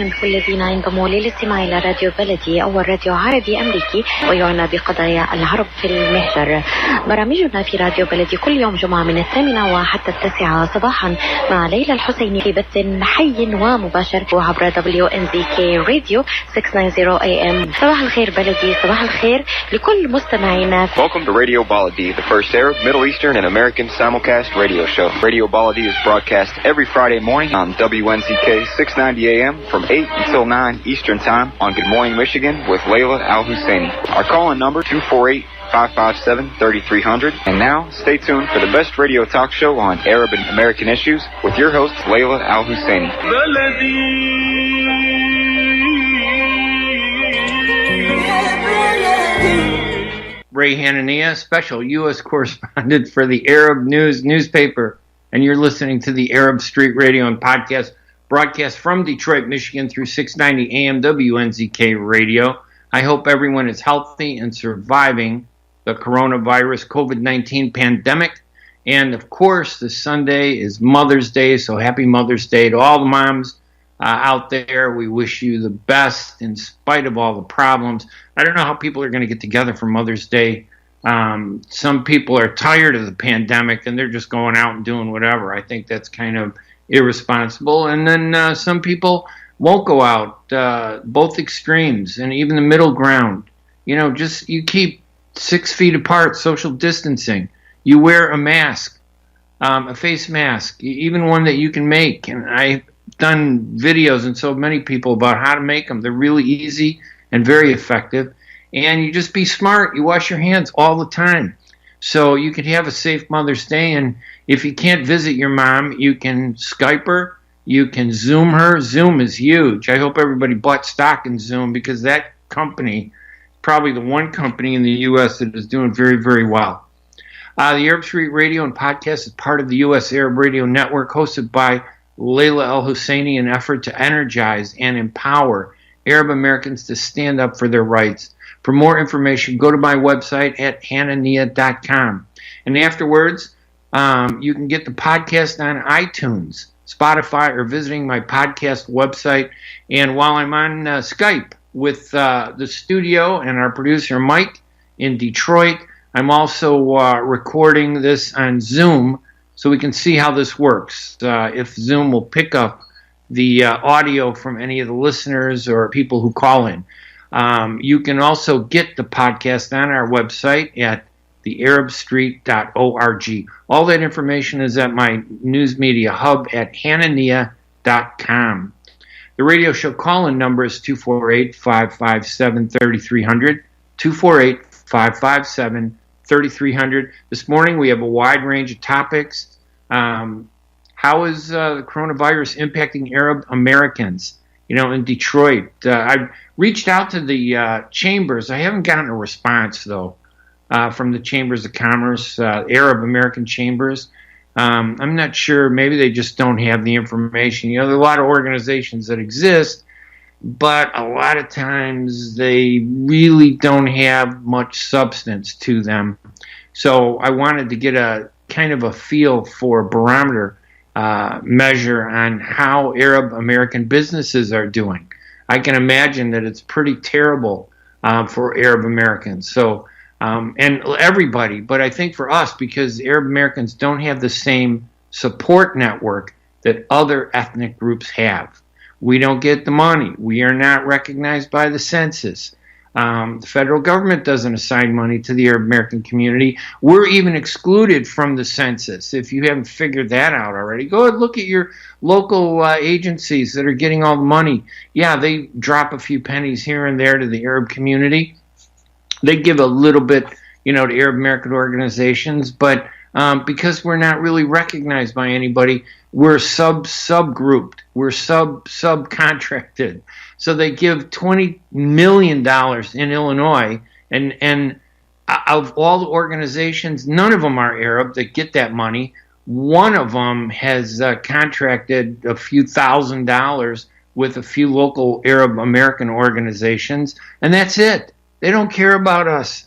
بهم كل الذين ينضموا للاستماع إلى راديو بلدي أول راديو عربي أمريكي ويعنى بقضايا العرب في المهجر. برامجنا في راديو بلدي كل يوم جمعة من 8 وحتى 9 صباحا مع ليلى الحسيني في بث حي ومباشر وعبر WNZK راديو 690 AM. صباح الخير بلدي، صباح الخير لكل مستمعينا. Welcome to Radio Baladi, the first Arab, Middle Eastern, and American simulcast radio show. Radio Baladi is broadcast every Friday morning on WNZK 690 AM from 8 until 9 Eastern Time on Good Morning Michigan with Layla Al-Husseini. Our call-in number 248-557-3300. And now, stay tuned for the best radio talk show on Arab and American issues with your host, Layla Al-Husseini. Ray Hanania, special U.S. correspondent for the Arab News newspaper, and you're listening to the Arab Street Radio and Podcast, broadcast from Detroit, Michigan through 690 AM WNZK Radio. I hope everyone is healthy and surviving the coronavirus COVID-19 pandemic. And of course, this Sunday is Mother's Day, so happy Mother's Day to all the moms out there. We wish you the best in spite of all the problems. I don't know how people are going to get together for Mother's Day. Some people are tired of the pandemic and they're just going out and doing whatever. I think that's kind of irresponsible. And then some people won't go out, both extremes and even the middle ground. You know, just you keep 6 feet apart, social distancing. You wear a mask, a face mask, even one that you can make. And I've done videos and so many people about how to make them. They're really easy and very effective. And you just be smart. You wash your hands all the time. So you can have a safe Mother's Day. And if you can't visit your mom, you can Skype her. You can Zoom her. Zoom is huge. I hope everybody bought stock in Zoom because that company, probably the one company in the U.S. that is doing very, very well. The Arab Street Radio and Podcast is part of the U.S. Arab Radio Network, hosted by Layla Al-Husseini, an effort to energize and empower Arab Americans to stand up for their rights. For more information, go to my website at hanania.com. And afterwards, you can get the podcast on iTunes, Spotify, or visiting my podcast website. And while I'm on Skype with the studio and our producer Mike in Detroit, I'm also recording this on Zoom so we can see how this works. If Zoom will pick up the audio from any of the listeners or people who call in. You can also get the podcast on our website at thearabstreet.org. All that information is at my news media hub at hanania.com. The radio show call-in number is 248-557-3300, 248-557-3300. This morning we have a wide range of topics. How is the coronavirus impacting Arab Americans? You know, in Detroit, I've reached out to the chambers. I haven't gotten a response, though, from the Chambers of Commerce, Arab American chambers. I'm not sure. Maybe they just don't have the information. You know, there are a lot of organizations that exist, but a lot of times they really don't have much substance to them. So I wanted to get a kind of a feel for a barometer measure on how Arab American businesses are doing. I can imagine that it's pretty terrible for Arab Americans. So, and everybody, but I think for us, because Arab Americans don't have the same support network that other ethnic groups have. We don't get the money. We are not recognized by the census. The federal government doesn't assign money to the Arab American community. We're even excluded from the census. If you haven't figured that out already, go and look at your local agencies that are getting all the money. Yeah, they drop a few pennies here and there to the Arab community. They give a little bit, you know, to Arab American organizations, but because we're not really recognized by anybody, we're subgrouped. We're subcontracted. So they give $20 million in Illinois, and of all the organizations, none of them are Arab that get that money. One of them has contracted a few $1,000s with a few local Arab American organizations, and that's it. They don't care about us.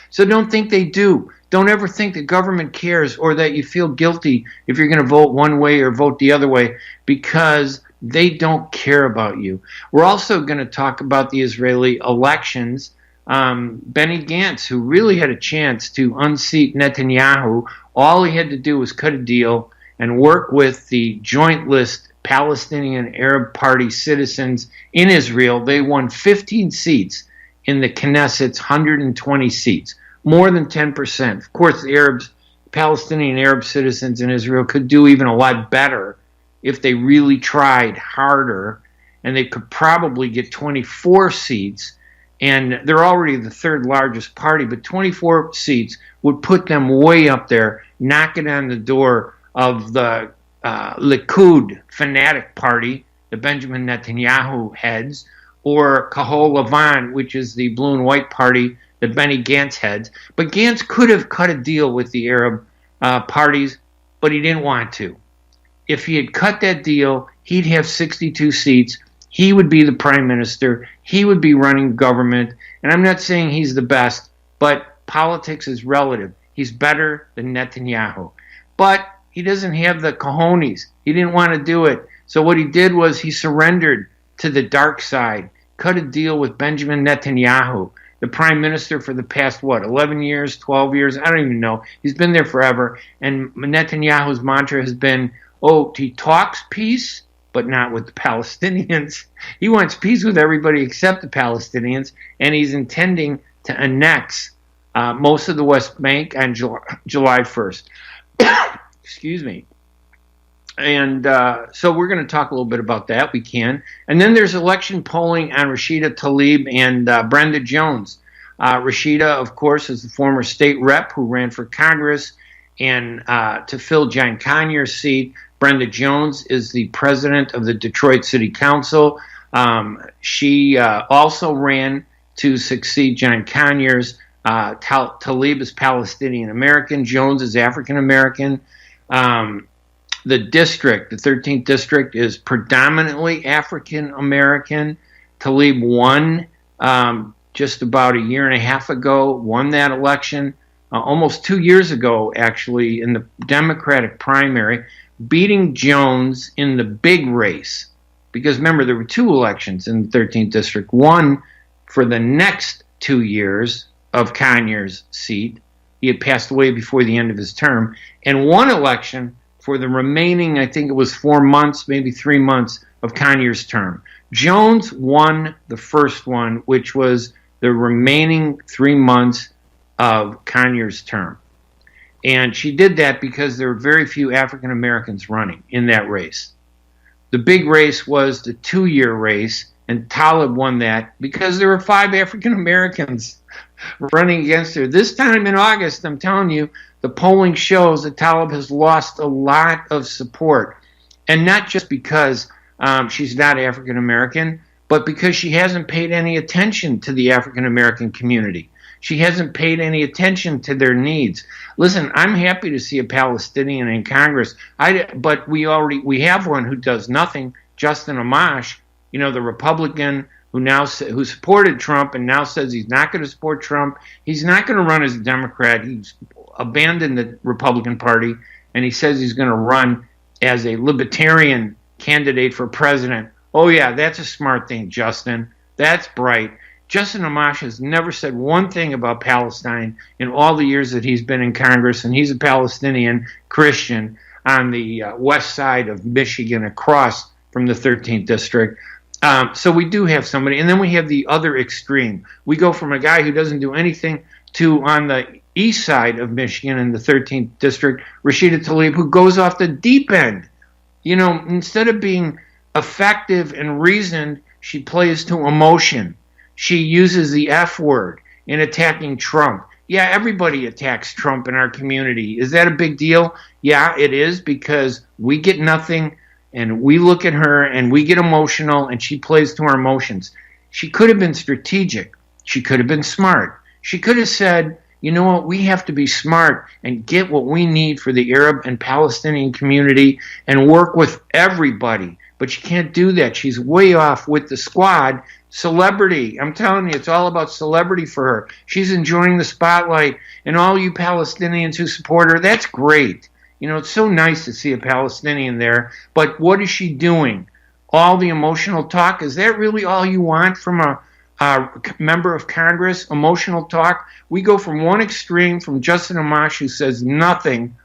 So don't think they do. Don't ever think the government cares or that you feel guilty if you're going to vote one way or vote the other way, because They don't care about you. We're also going to talk about the Israeli elections. Benny Gantz, who really had a chance to unseat Netanyahu, all he had to do was cut a deal and work with the joint list Palestinian Arab Party citizens in Israel. They won 15 seats in the Knesset's 120 seats, more than 10%. Of course, the Palestinian Arab citizens in Israel could do even a lot better if they really tried harder, and they could probably get 24 seats, and they're already the third largest party, but 24 seats would put them way up there, knocking on the door of the Likud fanatic party that Benjamin Netanyahu heads, or Kahol Lavan, which is the blue and white party that Benny Gantz heads. But Gantz could have cut a deal with the Arab parties, but he didn't want to. If he had cut that deal, he'd have 62 seats. He would be the prime minister. He would be running government. And I'm not saying he's the best, but politics is relative. He's better than Netanyahu. But he doesn't have the cojones. He didn't want to do it. So what he did was he surrendered to the dark side, cut a deal with Benjamin Netanyahu, the prime minister for the past, 11 years, 12 years? I don't even know. He's been there forever. And Netanyahu's mantra has been, he talks peace, but not with the Palestinians. He wants peace with everybody except the Palestinians, and he's intending to annex most of the West Bank on July 1st. Excuse me. And so we're going to talk a little bit about that. We can. And then there's election polling on Rashida Tlaib and Brenda Jones. Rashida, of course, is the former state rep who ran for Congress and to fill John Conyers' seat. Brenda Jones is the president of the Detroit City Council. She also ran to succeed John Conyers. Tlaib is Palestinian American. Jones is African American. The district, the 13th district, is predominantly African American. Tlaib won just about a year and a half ago, won that election almost 2 years ago, actually, in the Democratic primary, beating Jones in the big race. Because remember, there were two elections in the 13th district, one for the next 2 years of Conyers' seat. He had passed away before the end of his term, and one election for the remaining, I think it was 4 months, maybe 3 months of Conyers' term. Jones won the first one, which was the remaining 3 months of Conyers' term. And she did that because there were very few African Americans running in that race. The big race was the 2-year race, and Tlaib won that because there were 5 African Americans running against her. This time in August, I'm telling you, the polling shows that Tlaib has lost a lot of support. And not just because she's not African American, but because she hasn't paid any attention to the African American community. She hasn't paid any attention to their needs. Listen, I'm happy to see a Palestinian in Congress, but we have one who does nothing, Justin Amash, the Republican who supported Trump and now says he's not going to support Trump. He's not going to run as a Democrat. He's abandoned the Republican Party, and he says he's going to run as a libertarian candidate for president. Oh, yeah, that's a smart thing, Justin. That's bright. Justin Amash has never said one thing about Palestine in all the years that he's been in Congress, and he's a Palestinian Christian on the west side of Michigan across from the 13th district. So we do have somebody, and then we have the other extreme. We go from a guy who doesn't do anything to, on the east side of Michigan in the 13th district, Rashida Tlaib, who goes off the deep end. Instead of being effective and reasoned, she plays to emotion. She uses the F word in attacking Trump. Yeah, everybody attacks Trump in our community. Is that a big deal? Yeah, it is, because we get nothing, and we look at her, and we get emotional, and she plays to our emotions. She could have been strategic. She could have been smart. She could have said, you know what, we have to be smart and get what we need for the Arab and Palestinian community and work with everybody. But she can't do that. She's way off with the squad. Celebrity. I'm telling you, it's all about celebrity for her. She's enjoying the spotlight. And all you Palestinians who support her, that's great. It's so nice to see a Palestinian there. But what is she doing? all the emotional talk? Is that really all you want from a member of Congress? Emotional talk? We go from one extreme, from Justin Amash, who says nothing,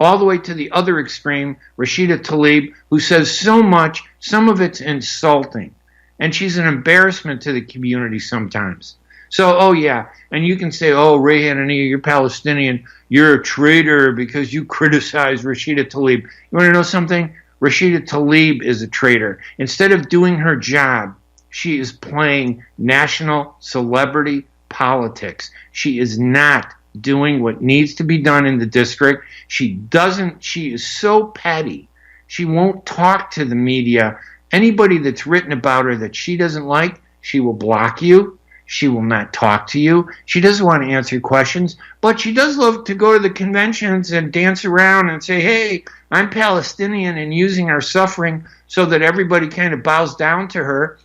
all the way to the other extreme, Rashida Tlaib, who says so much, some of it's insulting. And she's an embarrassment to the community sometimes. So, oh yeah, and you can say, oh, Ray Hanania, you're Palestinian, you're a traitor because you criticize Rashida Tlaib. You want to know something? Rashida Tlaib is a traitor. Instead of doing her job, she is playing national celebrity politics. She is not doing what needs to be done in the district. She is so petty. She won't talk to the media. Anybody that's written about her that she doesn't like, she will block you. She will not talk to you. She doesn't want to answer questions, but she does love to go to the conventions and dance around and say, hey, I'm Palestinian, and using our suffering so that everybody kind of bows down to her,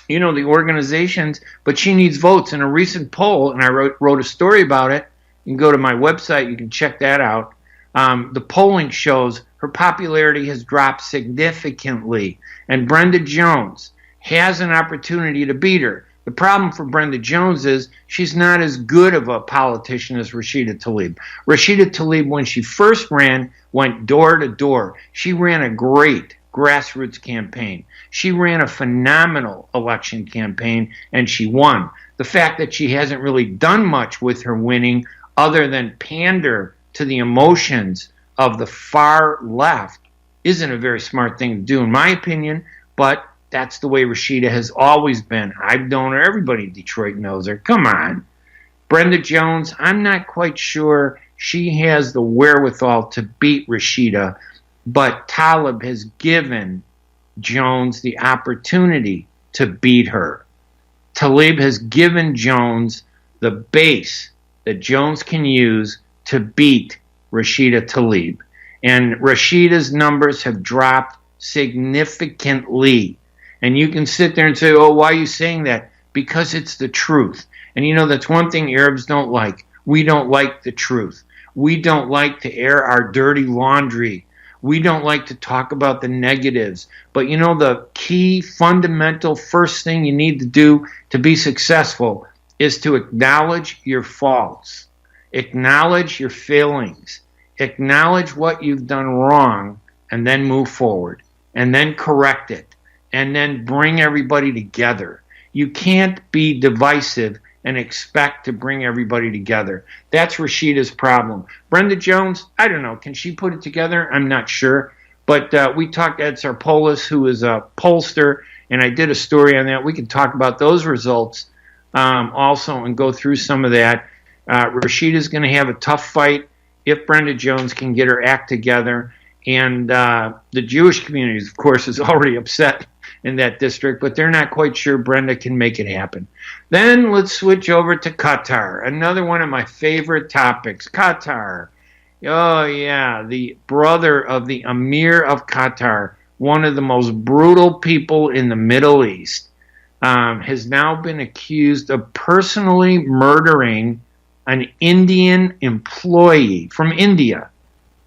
the organizations, but she needs votes. In a recent poll, and I wrote a story about it, you can go to my website, you can check that out. The polling shows her popularity has dropped significantly, and Brenda Jones has an opportunity to beat her. The problem for Brenda Jones is she's not as good of a politician as Rashida Tlaib. Rashida Tlaib, when she first ran, went door to door. She ran a great grassroots campaign. She ran a phenomenal election campaign, and she won. The fact that she hasn't really done much with her winning other than pander to the emotions of the far left isn't a very smart thing to do, in my opinion, but that's the way Rashida has always been. I've known her. Everybody in Detroit knows her. Come on. Brenda Jones, I'm not quite sure she has the wherewithal to beat Rashida, but Tlaib has given Jones the opportunity to beat her. Tlaib has given Jones the base that Jones can use to beat Rashida Tlaib. And Rashida's numbers have dropped significantly. And you can sit there and say, oh, why are you saying that? Because it's the truth. And that's one thing Arabs don't like. We don't like the truth. We don't like to air our dirty laundry. We don't like to talk about the negatives. But the key, fundamental, first thing you need to do to be successful is to acknowledge your faults. Acknowledge your failings. Acknowledge what you've done wrong, and then move forward. And then correct it. And then bring everybody together. You can't be divisive and expect to bring everybody together. That's Rashida's problem. Brenda Jones, I don't know. Can she put it together? I'm not sure. But we talked to Ed Sarpolis, who is a pollster, and I did a story on that. We can talk about those results also and go through some of that. Rashida's going to have a tough fight if Brenda Jones can get her act together. And the Jewish community, of course, is already upset in that district, but they're not quite sure Brenda can make it happen. Then let's switch over to Qatar, another one of my favorite topics. Qatar. Oh, yeah, the brother of the Emir of Qatar, one of the most brutal people in the Middle East, has now been accused of personally murdering an Indian employee from India.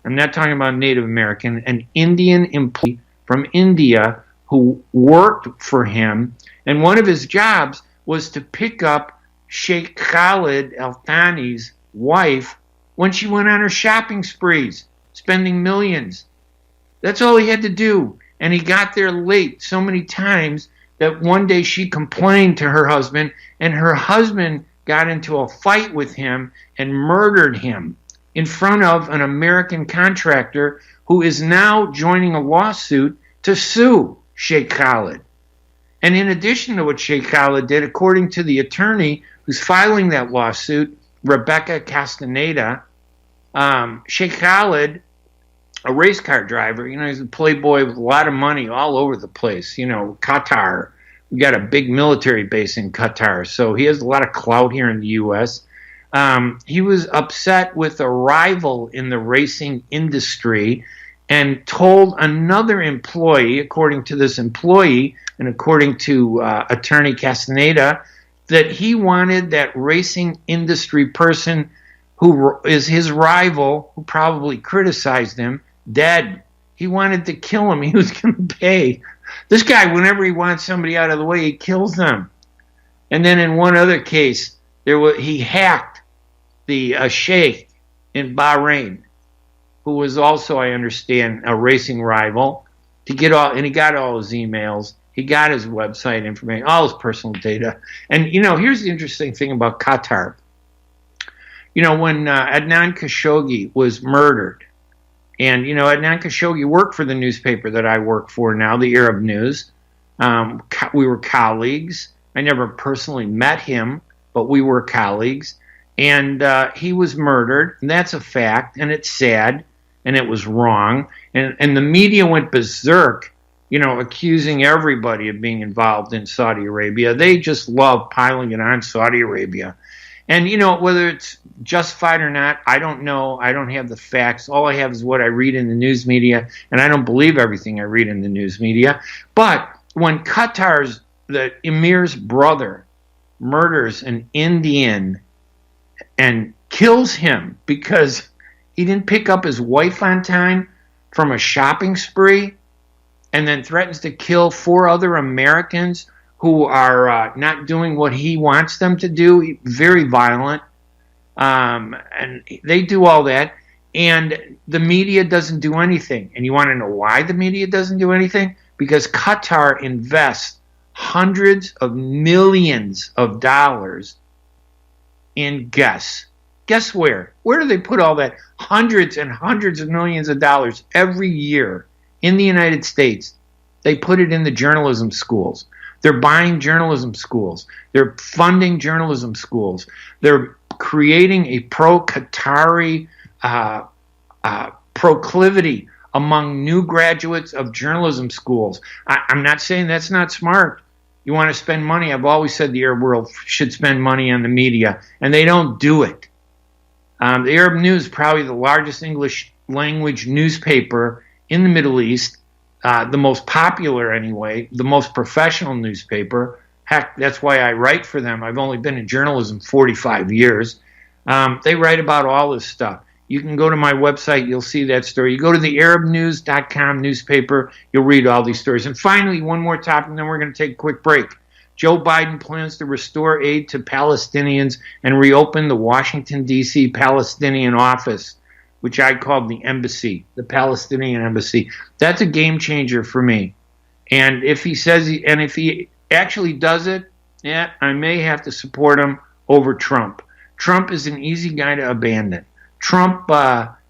I'm not talking about Native American, an Indian employee from India who worked for him, and one of his jobs was to pick up Sheikh Khaled, Al-Thani's wife, when she went on her shopping sprees, spending millions. That's all he had to do, and he got there late so many times that one day she complained to her husband, and her husband got into a fight with him and murdered him in front of an American contractor who is now joining a lawsuit to sue Sheikh Khaled. And in addition to what Sheikh Khaled did, according to the attorney who's filing that lawsuit, Rebecca Castaneda, Sheikh Khaled, a race car driver, he's a playboy with a lot of money all over the place. Qatar, we got a big military base in Qatar, so he has a lot of clout here in the U.S. He was upset with a rival in the racing industry and told another employee, according to this employee and according to attorney Castaneda, that he wanted that racing industry person who is his rival, who probably criticized him, dead. He wanted to kill him. He was going to pay This guy, whenever he wants somebody out of the way, he kills them. And then in one other case, he hacked the Sheikh in Bahrain, who was also, I understand, a racing rival, and he got all his emails, he got his website information, all his personal data. And, here's the interesting thing about Qatar. When Adnan Khashoggi was murdered, and, Adnan Khashoggi worked for the newspaper that I work for now, the Arab News. We were colleagues. I never personally met him, but we were colleagues. And he was murdered, and that's a fact, and it's sad, and it was wrong. And the media went berserk, accusing everybody of being involved in Saudi Arabia. They just love piling it on Saudi Arabia. And, whether it's justified or not, I don't know. I don't have the facts. All I have is what I read in the news media, and I don't believe everything I read in the news media. But when the Emir's brother murders an Indian and kills him because he didn't pick up his wife on time from a shopping spree, and then threatens to kill 4 other Americans who are not doing what he wants them to do, very violent, and they do all that, and the media doesn't do anything. And you want to know why the media doesn't do anything? Because Qatar invests hundreds of millions of dollars in guess where? Where do they put all that? Hundreds and hundreds of millions of dollars every year in the United States. They put it in the journalism schools. They're buying journalism schools. They're funding journalism schools. They're creating a pro-Qatari proclivity among new graduates of journalism schools. I'm not saying that's not smart. You want to spend money. I've always said the Arab world should spend money on the media, and they don't do it. The Arab News is probably the largest English language newspaper in the Middle East, the most popular anyway, the most professional newspaper. Heck, that's why I write for them. I've only been in journalism 45 years. They write about all this stuff. You can go to my website, you'll see that story. You go to the ArabNews.com newspaper, you'll read all these stories. And finally, one more topic, and then we're going to take a quick break. Joe Biden plans to restore aid to Palestinians and reopen the Washington, D.C. Palestinian office, which I called the embassy, the Palestinian embassy. That's a game changer for me. And if he actually does it, yeah, I may have to support him over Trump. Trump is an easy guy to abandon. Trump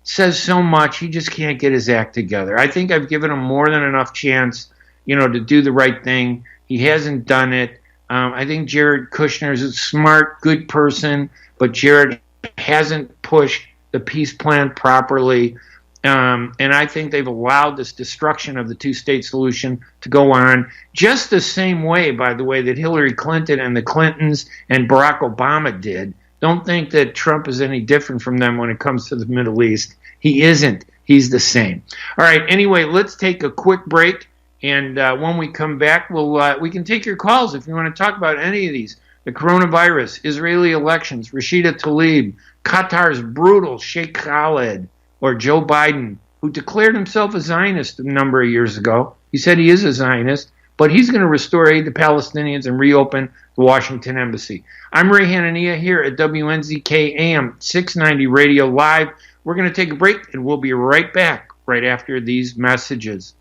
says so much, he just can't get his act together. I think I've given him more than enough chance, to do the right thing. He hasn't done it. I think Jared Kushner is a smart, good person, but Jared hasn't pushed the peace plan properly. And I think they've allowed this destruction of the two-state solution to go on just the same way, by the way, that Hillary Clinton and the Clintons and Barack Obama did. Don't think that Trump is any different from them when it comes to the Middle East. He isn't. He's the same. All right. Anyway, let's take a quick break. And when we come back, we can take your calls if you want to talk about any of these. The coronavirus, Israeli elections, Rashida Tlaib, Qatar's brutal Sheikh Khaled, or Joe Biden, who declared himself a Zionist a number of years ago. He said he is a Zionist, but he's going to restore aid to Palestinians and reopen the Washington embassy. I'm Ray Hanania here at WNZK AM 690 Radio Live. We're going to take a break, and we'll be right back right after these messages.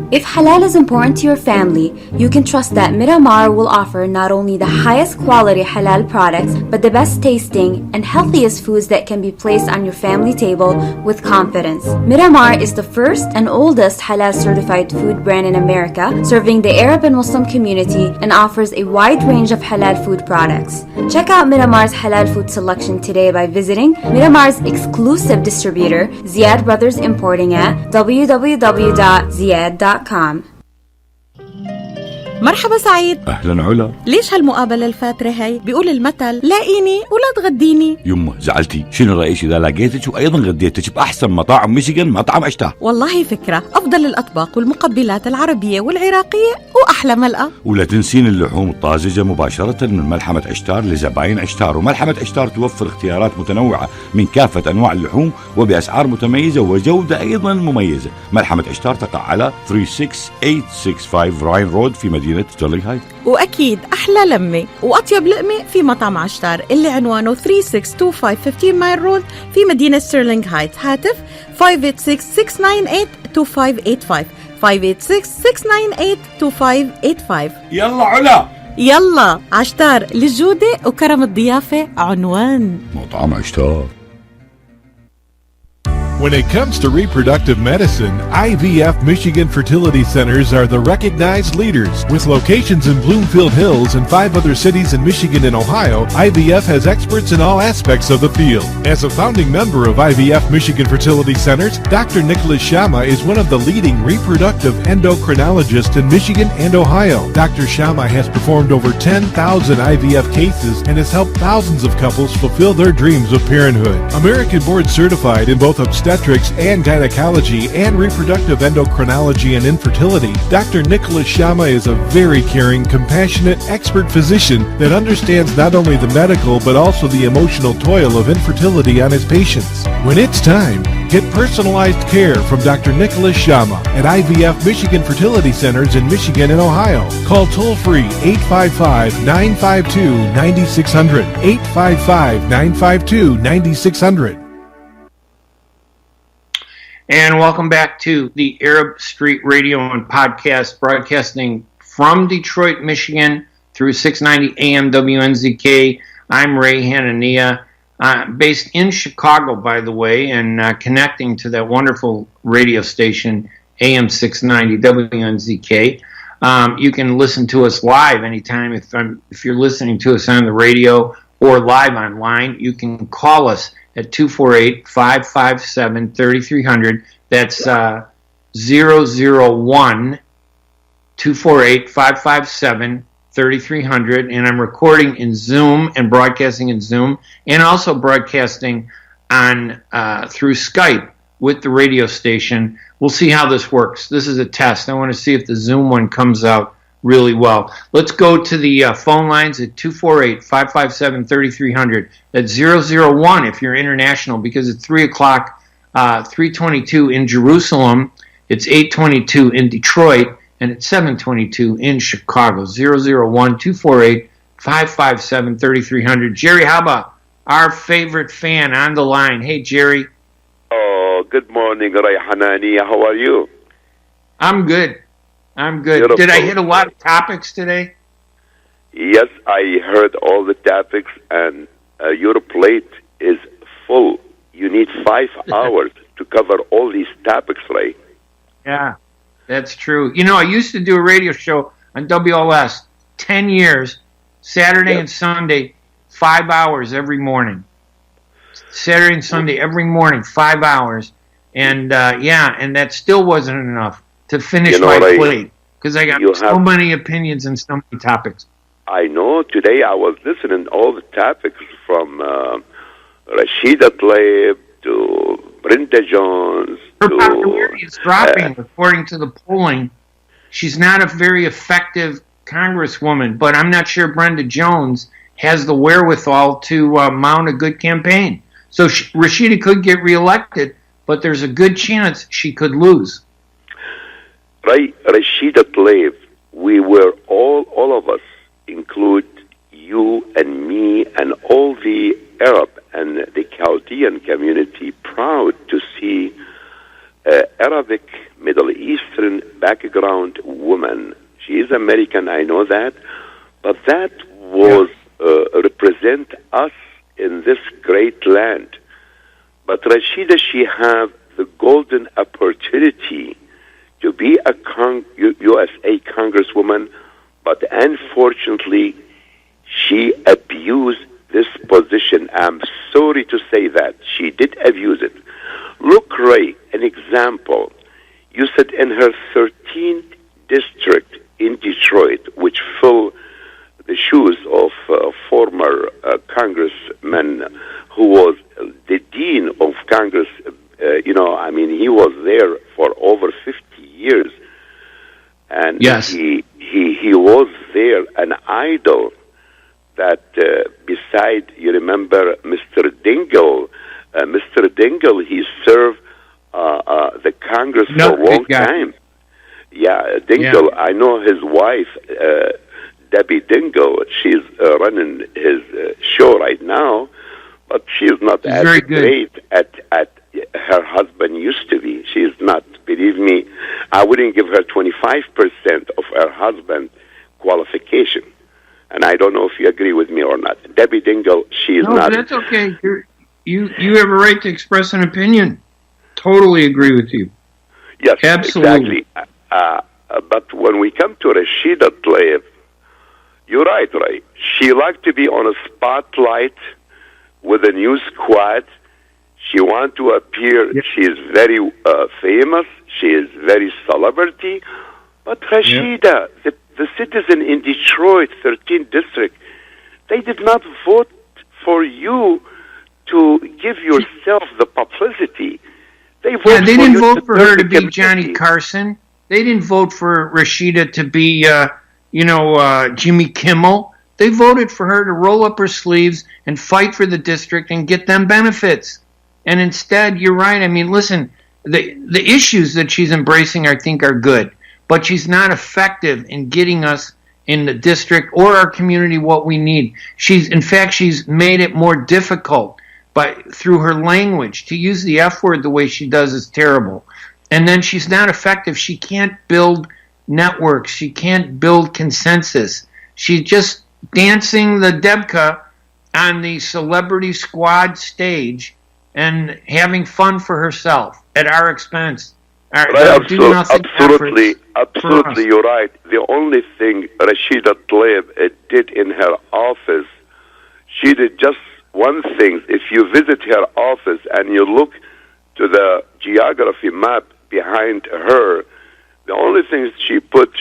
If halal is important to your family, you can trust that Miramar will offer not only the highest quality halal products, but the best tasting and healthiest foods that can be placed on your family table with confidence. Miramar is the first and oldest halal certified food brand in America, serving the Arab and Muslim community, and offers a wide range of halal food products. Check out Miramar's halal food selection today by visiting Miramar's exclusive distributor, Ziad Brothers Importing, at www.ziad.com. مرحبا سعيد. أهلا علا. ليش هالمقابلة الفاترة هاي؟ بيقول المثل لاقيني ولا تغديني. يمه زعلتي، شنو رأيك إذا لقيتك وأيضا غديتك بأحسن مطاعم ميشيغان، مطعم أشتار؟ والله فكرة، أفضل الأطباق والمقبلات العربية والعراقية وأحلى ملقا. ولا تنسين اللحوم الطازجة مباشرة من ملحمة أشتار لزباين أشتار. وملحمة أشتار توفر اختيارات متنوعة من كافة أنواع اللحوم وبأسعار متميزة وجودة أيضا مميزة. ملحمة أشتار تقع على 36865 راين رود في مدينة ستيرلينغ هايت. وأكيد أحلى لمة وأطيب لقمة في مطعم عشتار اللي عنوانه 3625 15 مايل رود في مدينة ستيرلينغ هايت. هاتف 586-698-2585 586-698-2585. يلا علا، يلا عشتار، للجودة وكرم الضيافة عنوان. مطعم عشتار. When it comes to reproductive medicine, IVF Michigan fertility centers are the recognized leaders. With locations in Bloomfield Hills and 5 other cities in Michigan and Ohio, IVF has experts in all aspects of the field. As a founding member of IVF Michigan Fertility Centers, Dr. Nicholas Shama is one of the leading reproductive endocrinologists in Michigan and Ohio. Dr. Shama has performed over 10,000 IVF cases and has helped thousands of couples fulfill their dreams of parenthood. American board certified in both obstetrics and gynecology and reproductive endocrinology and infertility, Dr. Nicholas Shama is a very caring, compassionate, expert physician that understands not only the medical but also the emotional toil of infertility on his patients. When it's time, get personalized care from Dr. Nicholas Shama at IVF Michigan Fertility Centers in Michigan and Ohio. Call toll-free 855-952-9600, 855-952-9600. And welcome back to the Arab Street Radio and Podcast, broadcasting from Detroit, Michigan, through 690 AM WNZK. I'm Ray Hanania, based in Chicago, by the way, and connecting to that wonderful radio station, AM 690 WNZK. You can listen to us live anytime. If you're listening to us on the radio or live online, you can call us at 248-557-3300. That's 001-248-557-3300. And I'm recording in Zoom and broadcasting in Zoom and also broadcasting on through Skype with the radio station. We'll see how this works. This is a test. I want to see if the Zoom one comes out really well. Let's go to the phone lines at 248-557-3300. That's 001 if you're international, because it's 3 o'clock, 3:22 in Jerusalem, it's 8:22 in Detroit, and it's 7:22 in Chicago. 001-248-557-3300. Jerry Haba, our favorite fan, on the line. Hey, Jerry. Oh, good morning, Ray Hanania. How are you? I'm good. Beautiful. Did I hit a lot of topics today? Yes, I heard all the topics, and your plate is full. You need 5 hours to cover all these topics, Ray. Yeah, that's true. You know, I used to do a radio show on WLS 10 years, Saturday and Sunday, 5 hours every morning. Saturday and Sunday every morning, 5 hours. And, and that still wasn't enough to finish my plate, because I got so many opinions and so many topics. I know. Today I was listening to all the topics from Rashida Tlaib to Brenda Jones. Her popularity is dropping, according to the polling. She's not a very effective Congresswoman, but I'm not sure Brenda Jones has the wherewithal to mount a good campaign. So Rashida could get reelected, but there's a good chance she could lose. Rashida Tlaib, we were all of us, include you and me and all the Arab and the Chaldean community, proud to see Arabic, Middle Eastern background woman. She is American, I know that, but that was represent us in this great land. But Rashida, she have the golden opportunity to be a USA Congresswoman, but unfortunately, she abused this position. I'm sorry to say that. She did abuse it. Look, Ray, an example. You said in her 13th district in Detroit, which fill the shoes of former congressman who was the dean of Congress. He was there for over 50 years. And yes. he was there an idol that beside, you remember, Mr. Dingle. Mr. Dingle, he served the Congress for a long time. Yeah, Dingle, I know his wife, Debbie Dingle, she's running his show right now, but she's not as great at her husband used to be. She's not, believe me, I wouldn't give her 25% of her husband's qualification. And I don't know if you agree with me or not. Debbie Dingle, she is not. No, that's okay. You have a right to express an opinion. Totally agree with you. Yes, absolutely. Exactly. But when we come to Rashida Tlaib, you're right, Ray. She liked to be on a spotlight with a new squad. She wants to appear. Yep. She is very famous. She is very celebrity. But Rashida, the citizen in Detroit, 13th district, they did not vote for you to give yourself the publicity. They didn't vote for her to be Johnny Carson. They didn't vote for Rashida to be, Jimmy Kimmel. They voted for her to roll up her sleeves and fight for the district and get them benefits. And instead, you're right. I mean, listen, the issues that she's embracing, I think, are good. But she's not effective in getting us in the district or our community what we need. She's made it more difficult through her language. To use the F word the way she does is terrible. And then she's not effective. She can't build networks. She can't build consensus. She's just dancing the Debka on the celebrity squad stage and having fun for herself at our expense. Absolutely, you're right. The only thing Rashida Tlaib did in her office, she did just one thing. If you visit her office and you look to the geography map behind her, the only thing she put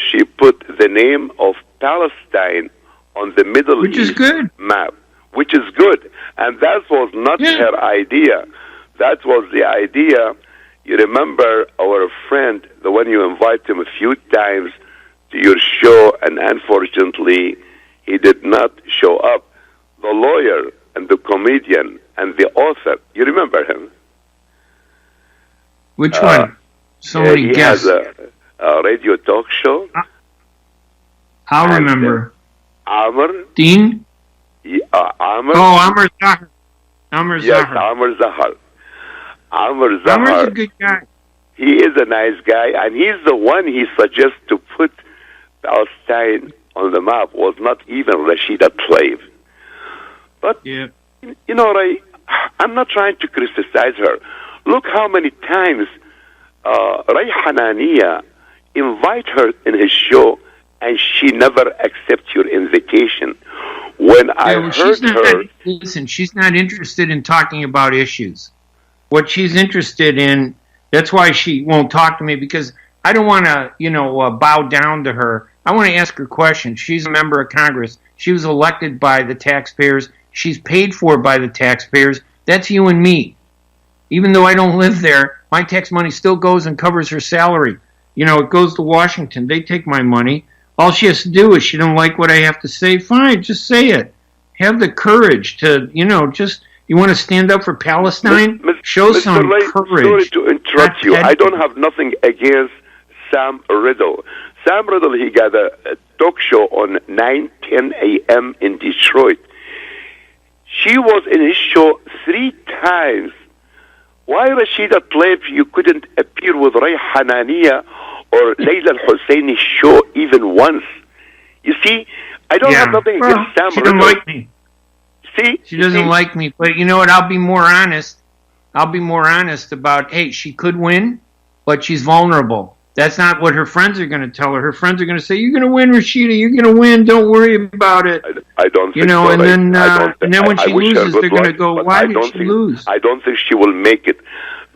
the name of Palestine on the Middle East map, which is good. And that was not her idea. That was the idea. You remember our friend, the one you invite him a few times to your show, and unfortunately, he did not show up. The lawyer and the comedian and the author. You remember him? Which one? Somebody guess. He has a radio talk show. I'll remember. Amr. Dean? Amr. Oh, Amr Zahar. Amr Yes, Zahar. Amr Zahar. Amr Zahar. Amr's a good guy. He is a nice guy, and he's the one he suggests to put Palestine on the map. Was not even Rashida Tlaib. But, you know, Ray, I'm not trying to criticize her. Look how many times Ray Hanania invite her in his show, and she never accepts your invitation. When I heard her... Listen, she's not interested in talking about issues. What she's interested in, that's why she won't talk to me, because I don't want to, bow down to her. I want to ask her questions. She's a member of Congress. She was elected by the taxpayers. She's paid for by the taxpayers. That's you and me. Even though I don't live there, my tax money still goes and covers her salary. It goes to Washington. They take my money. All she has to do is, she don't like what I have to say, fine, just say it. Have the courage to, you want to stand up for Palestine? Show some courage. Sorry to interrupt you. I don't have nothing against Sam Riddle. Sam Riddle, he got a talk show on 9:10 a.m. in Detroit. She was in his show 3 times. Why, Rashida Tlaib, you couldn't appear with Ray Hanania or Layla Al-Husseini's show even once? You see, I don't have nothing against Sam Riddle. She doesn't like me. See? She doesn't like me. But you know what? I'll be more honest. About, hey, she could win, but she's vulnerable. That's not what her friends are going to tell her. Her friends are going to say, "You're going to win, Rashida. You're going to win. Don't worry about it." I don't think so. And then when she loses, they're going to go, "Why did she lose?" I don't think she will make it.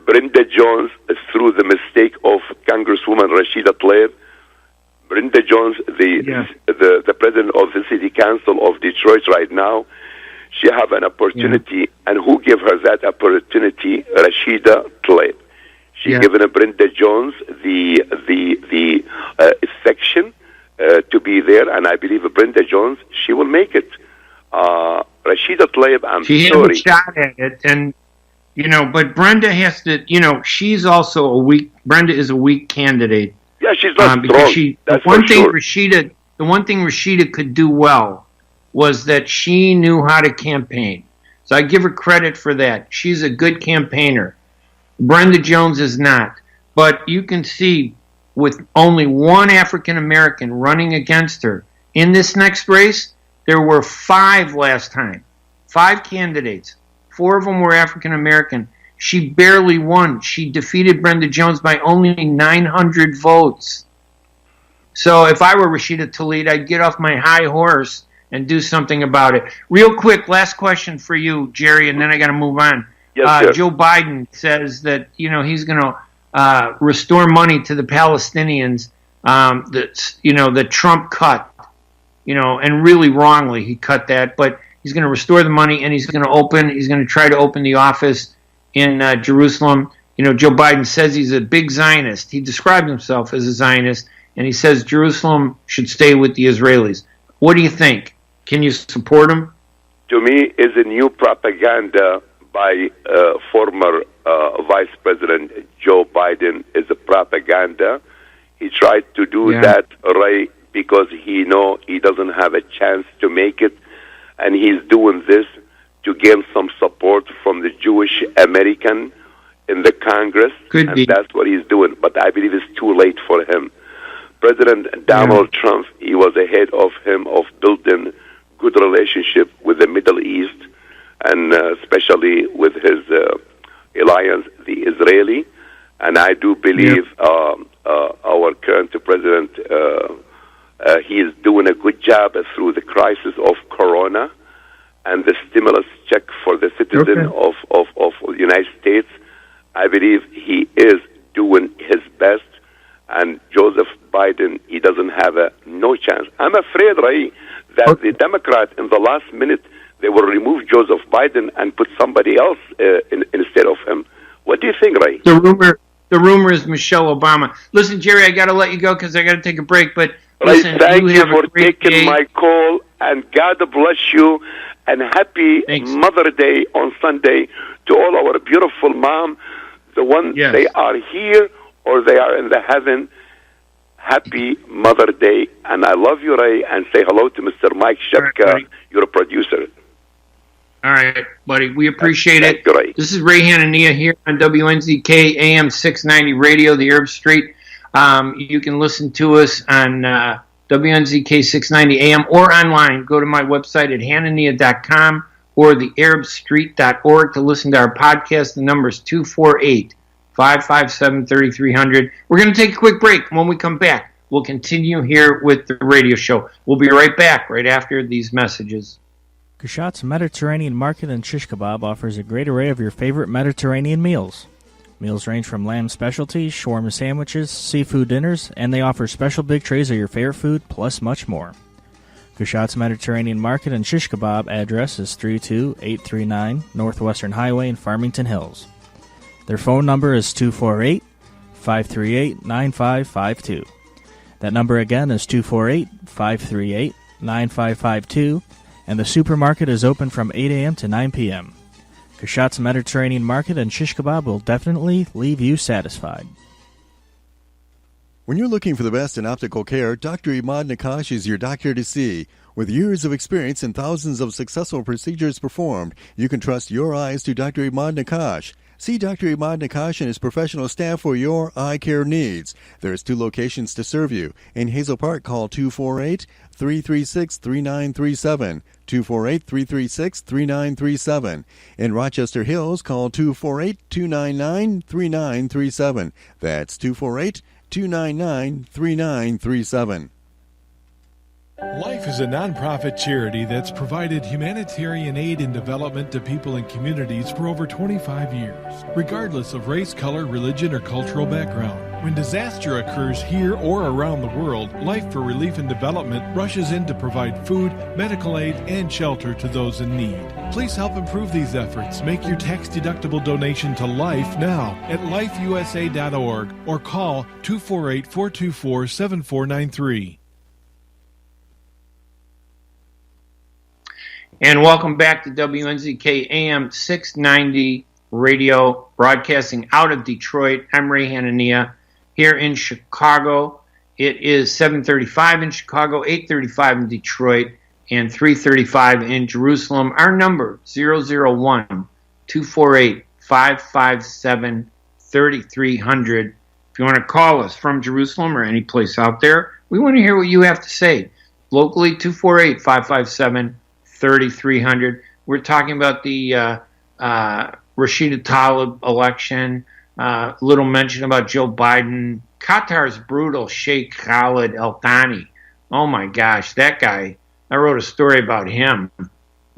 Brenda Jones, through the mistake of Congresswoman Rashida Tlaib, Brenda Jones, the president of the City Council of Detroit right now, she have an opportunity, and who gave her that opportunity? Rashida Tlaib. She given Brenda Jones the section to be there, and I believe Brenda Jones, she will make it. Rashida Tlaib, she has a shot at it, and but Brenda has to. She's also Brenda is a weak candidate. Yeah, she's not because strong. The one thing Rashida could do well was that she knew how to campaign. So I give her credit for that. She's a good campaigner. Brenda Jones is not. But you can see with only one African American running against her in this next race, there were 5 last time. 5 candidates. 4 of them were African American. She barely won. She defeated Brenda Jones by only 900 votes. So if I were Rashida Tlaib, I'd get off my high horse and do something about it. Real quick, last question for you, Jerry, and then I got to move on. Yes, Joe Biden says that he's going to restore money to the Palestinians that Trump cut, and really wrongly he cut that, but he's going to restore the money, and he's going to try to open the office in Jerusalem. Joe Biden says he's a big Zionist. He describes himself as a Zionist, and he says Jerusalem should stay with the Israelis. What do you think? Can you support him? To me, is a new propaganda by former Vice President Joe Biden. Is a propaganda. He tried to do that, Ray, because he know he doesn't have a chance to make it, and he's doing this to gain some support from the Jewish American in the Congress. Could be. That's what he's doing. But I believe it's too late for him. President Donald Trump, he was ahead of him of building good relationship with the Middle East, and especially with his alliance, the Israeli. And I do believe our current president, he is doing a good job through the crisis of Corona and the stimulus check for the citizen of the United States. I believe he is doing his best, and Joseph Biden, he doesn't have no chance. I'm afraid, Ray, that the Democrats in the last minute, they will remove Joseph Biden and put somebody else instead of him. What do you think, Ray? The rumor is Michelle Obama. Listen, Jerry, I got to let you go because I got to take a break. But listen, thank you for taking day. my call, and God bless you, and happy Mother's Day on Sunday to all our beautiful mom, the one they are here or they are in the heaven. Happy Mother's Day, and I love you, Ray, and say hello to Mr. Mike Shepka, your producer. All right, buddy. We appreciate it. Ray. This is Ray Hanania here on WNZK AM 690 Radio, the Arab Street. You can listen to us on WNZK 690 AM or online. Go to my website at hanania.com or thearabstreet.org to listen to our podcast. The number is 248-557-3300. We're going to take a quick break. When we come back, we'll continue here with the radio show. We'll be right back right after these messages. KASHAT's Mediterranean Market and Shish Kebab offers a great array of your favorite Mediterranean meals. Meals range from lamb specialties, shawarma sandwiches, seafood dinners, and they offer special big trays of your favorite food, plus much more. KASHAT's Mediterranean Market and Shish Kebab address is 32839 Northwestern Highway in Farmington Hills. Their phone number is 248-538-9552. That number again is 248-538-9552, and the supermarket is open from 8 a.m. to 9 p.m. KASHAT's Mediterranean Market and Shish Kebab will definitely leave you satisfied. When you're looking for the best in optical care, Dr. EMAD NAKKASH is your doctor to see. With years of experience and thousands of successful procedures performed, you can trust your eyes to Dr. EMAD NAKKASH. See Dr. EMAD NAKKASH and his professional staff for your eye care needs. There's 2 locations to serve you. In Hazel Park, call 248-336-3937. 248-336-3937. In Rochester Hills, call 248-299-3937. That's 248-299-3937. Life is a nonprofit charity that's provided humanitarian aid and development to people and communities for over 25 years, regardless of race, color, religion, or cultural background. When disaster occurs here or around the world, Life for Relief and Development rushes in to provide food, medical aid, and shelter to those in need. Please help improve these efforts. Make your tax-deductible donation to Life now at lifeusa.org or call 248-424-7493. And welcome back to WNZK AM 690 Radio, broadcasting out of Detroit. I'm Ray Hanania here in Chicago. It is 7:35 in Chicago, 8:35 in Detroit, and 3:35 in Jerusalem. Our number, 001-248-557-3300. If you want to call us from Jerusalem or any place out there, we want to hear what you have to say. Locally, 248-557-3300. We're talking about the Rashida Tlaib election. Little mention about Joe Biden. Qatar's brutal Sheikh Khaled Al-Thani. Oh my gosh, that guy. I wrote a story about him,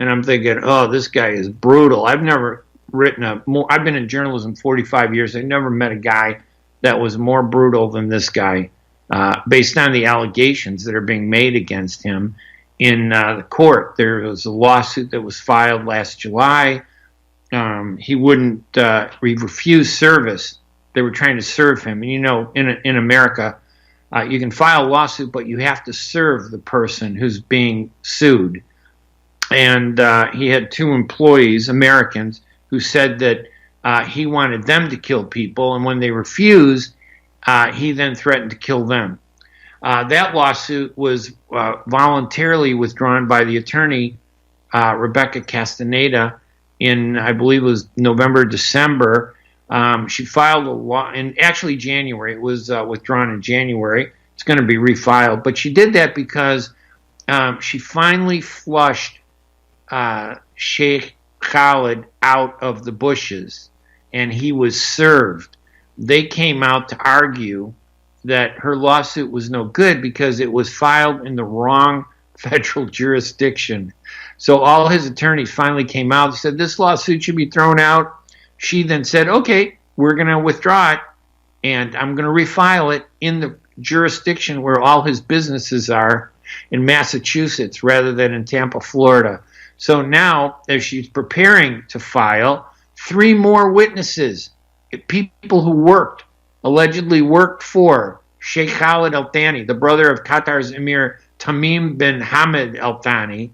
and I'm thinking, oh, this guy is brutal. I've never I've been in journalism 45 years. I've never met a guy that was more brutal than this guy, based on the allegations that are being made against him in the court. There was a lawsuit that was filed last July. He refused service. They were trying to serve him. And you know, in America, you can file a lawsuit, but you have to serve the person who's being sued. And he had two employees, Americans, who said that he wanted them to kill people. And when they refused, he then threatened to kill them. That lawsuit was voluntarily withdrawn by the attorney, Rebecca Castaneda, in, I believe it was November, December. She filed a law in actually January. It was withdrawn in January. It's going to be refiled. But she did that because she finally flushed Sheikh Khaled out of the bushes, and he was served. They came out to argue that her lawsuit was no good because it was filed in the wrong federal jurisdiction. So all his attorneys finally came out and said, this lawsuit should be thrown out. She then said, okay, we're going to withdraw it, and I'm going to refile it in the jurisdiction where all his businesses are, in Massachusetts, rather than in Tampa, Florida. So now, as she's preparing to file, 3 more witnesses, people who allegedly worked for Sheikh Khaled Al-Thani, the brother of Qatar's Emir Tamim bin Hamad Al-Thani,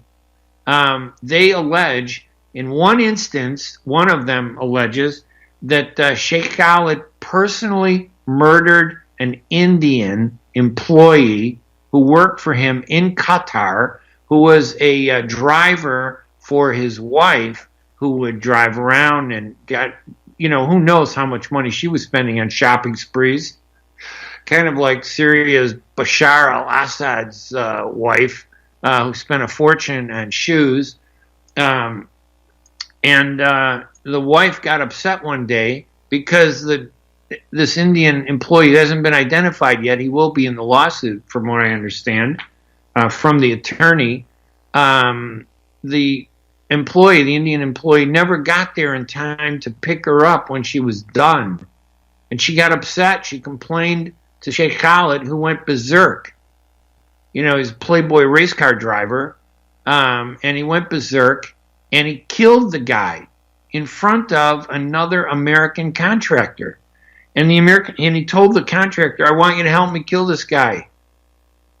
they allege, in one instance, one of them alleges that Sheikh Khaled personally murdered an Indian employee who worked for him in Qatar, who was a driver for his wife, who would drive around and got, who knows how much money she was spending on shopping sprees. Kind of like Syria's Bashar al-Assad's wife, who spent a fortune on shoes. And the wife got upset one day because this Indian employee hasn't been identified yet. He will be in the lawsuit, from what I understand, from the attorney. The Indian employee, never got there in time to pick her up when she was done. And she got upset. She complained to Sheikh Khaled, who went berserk. He's a Playboy race car driver, and he went berserk, and he killed the guy in front of another American contractor. And he told the contractor, I want you to help me kill this guy.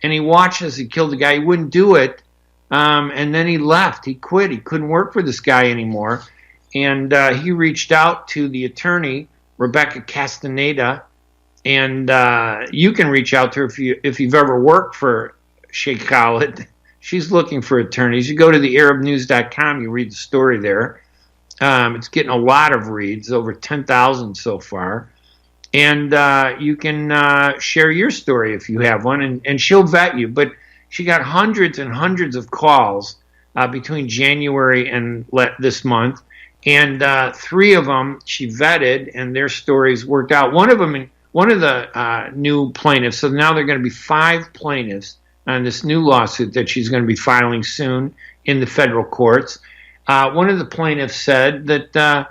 And he watched as he killed the guy. He wouldn't do it. And then he left. He quit. He couldn't work for this guy anymore. And he reached out to the attorney, Rebecca Castaneda. And you can reach out to her if you've ever worked for Sheikh Khaled. She's looking for attorneys. You go to the ArabNews.com, you read the story there. It's getting a lot of reads, over 10,000 so far. And you can share your story if you have one, and she'll vet you. But she got hundreds and hundreds of calls between January and this month. And 3 of them she vetted, and their stories worked out. One of the new plaintiffs, so now there are going to be 5 plaintiffs on this new lawsuit that she's going to be filing soon in the federal courts. One of the plaintiffs said that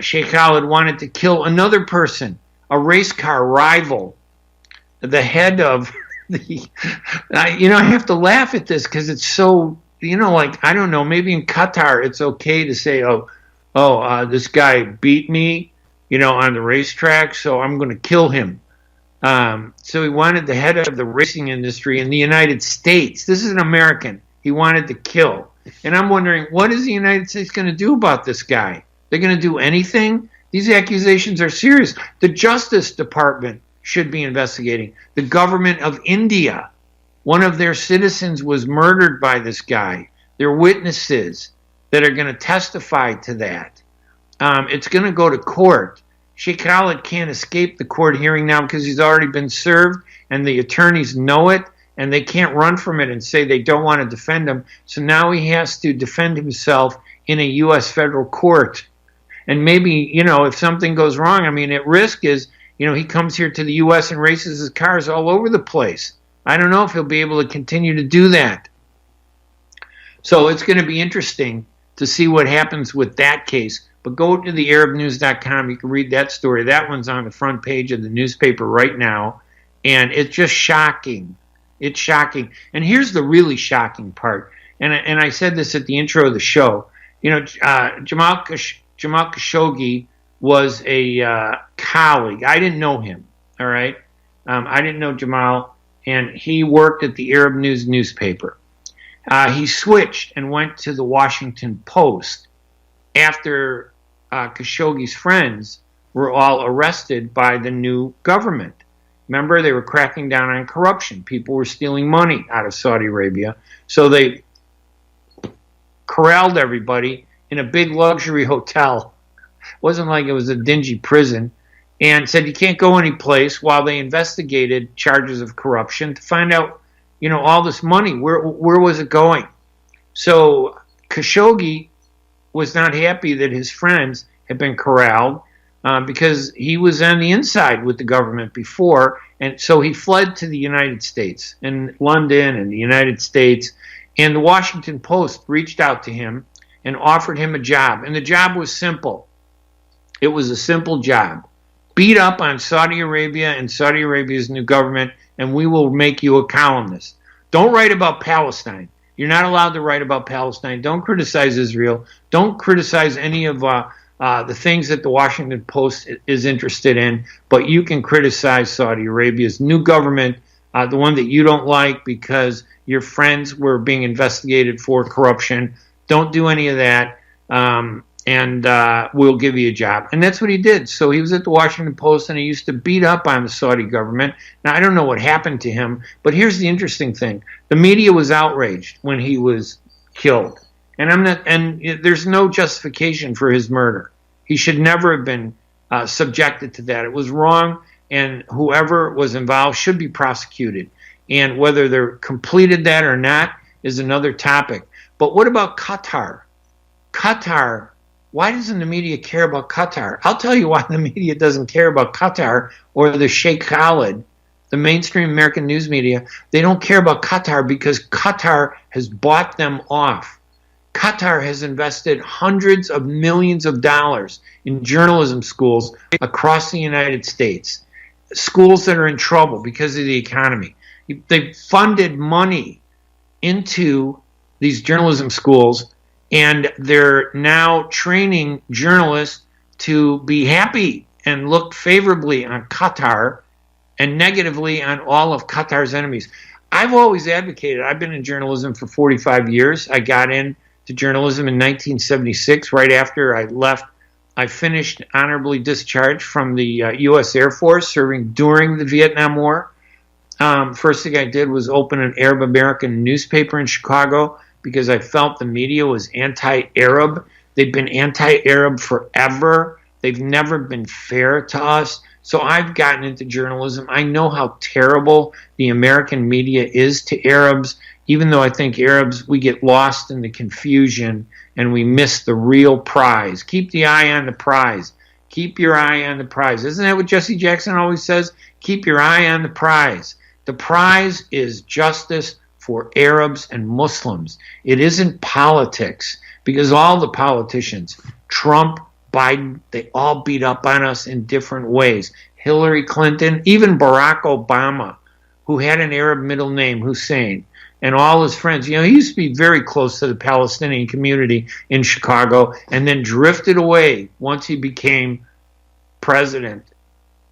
Sheikh Khaled wanted to kill another person, a race car rival, the head of the, I have to laugh at this because it's so, I don't know, maybe in Qatar it's okay to say, this guy beat me, on the racetrack, so I'm going to kill him. So he wanted the head of the racing industry in the United States. This is an American. He wanted to kill. And I'm wondering, what is the United States going to do about this guy? They're going to do anything? These accusations are serious. The Justice Department should be investigating. The government of India, one of their citizens was murdered by this guy. There are witnesses that are going to testify to that. It's going to go to court. Sheikh Khaled can't escape the court hearing now because he's already been served, and the attorneys know it, and they can't run from it and say they don't want to defend him. So now he has to defend himself in a U.S. federal court. And maybe, if something goes wrong, at risk is, he comes here to the U.S. and races his cars all over the place. I don't know if he'll be able to continue to do that. So it's going to be interesting to see what happens with that case. But go to the ArabNews.com. You can read that story. That one's on the front page of the newspaper right now. And it's just shocking. It's shocking. And here's the really shocking part. And I said this at the intro of the show. Jamal Khashoggi was a colleague. I didn't know him, all right? I didn't know Jamal, and he worked at the Arab News newspaper. He switched and went to the Washington Post after Khashoggi's friends were all arrested by the new government. Remember, they were cracking down on corruption. People were stealing money out of Saudi Arabia. So they corralled everybody in a big luxury hotel. It wasn't like it was a dingy prison. And said you can't go any place while they investigated charges of corruption to find out, all this money. Where was it going? So Khashoggi was not happy that his friends had been corralled because he was on the inside with the government before, and so he fled to the United States, and London and the United States, and the Washington Post reached out to him and offered him a job, and the job was simple. It was a simple job. Beat up on Saudi Arabia and Saudi Arabia's new government, and we will make you a columnist. Don't write about Palestine. You're not allowed to write about Palestine. Don't criticize Israel. Don't criticize any of the things that the Washington Post is interested in, but you can criticize Saudi Arabia's new government, the one that you don't like because your friends were being investigated for corruption. Don't do any of that, and we'll give you a job. And that's what he did. So he was at the Washington Post, and he used to beat up on the Saudi government. Now, I don't know what happened to him, but here's the interesting thing. The media was outraged when he was killed. And there's no justification for his murder. He should never have been subjected to that. It was wrong, and whoever was involved should be prosecuted. And whether they completed that or not is another topic. But what about Qatar? Qatar, why doesn't the media care about Qatar? I'll tell you why the media doesn't care about Qatar or the Sheikh Khaled, the mainstream American news media. They don't care about Qatar because Qatar has bought them off. Qatar has invested hundreds of millions of dollars in journalism schools across the United States, schools that are in trouble because of the economy. They've funded money into these journalism schools, and they're now training journalists to be happy and look favorably on Qatar and negatively on all of Qatar's enemies. I've always advocated, I've been in journalism for 45 years. I got into journalism in 1976, right after I left. I finished honorably discharged from the U.S. Air Force, serving during the Vietnam War. First thing I did was open an Arab American newspaper in Chicago because I felt the media was anti-Arab. They've been anti-Arab forever. They've never been fair to us. So I've gotten into journalism. I know how terrible the American media is to Arabs, even though I think Arabs, we get lost in the confusion and we miss the real prize. Keep the eye on the prize. Keep your eye on the prize. Isn't that what Jesse Jackson always says? Keep your eye on the prize. The prize is justice for Arabs and Muslims. It isn't politics, because all the politicians, Trump, Biden, they all beat up on us in different ways. Hillary Clinton, even Barack Obama, who had an Arab middle name, Hussein, and all his friends. You know, he used to be very close to the Palestinian community in Chicago and then drifted away once he became president.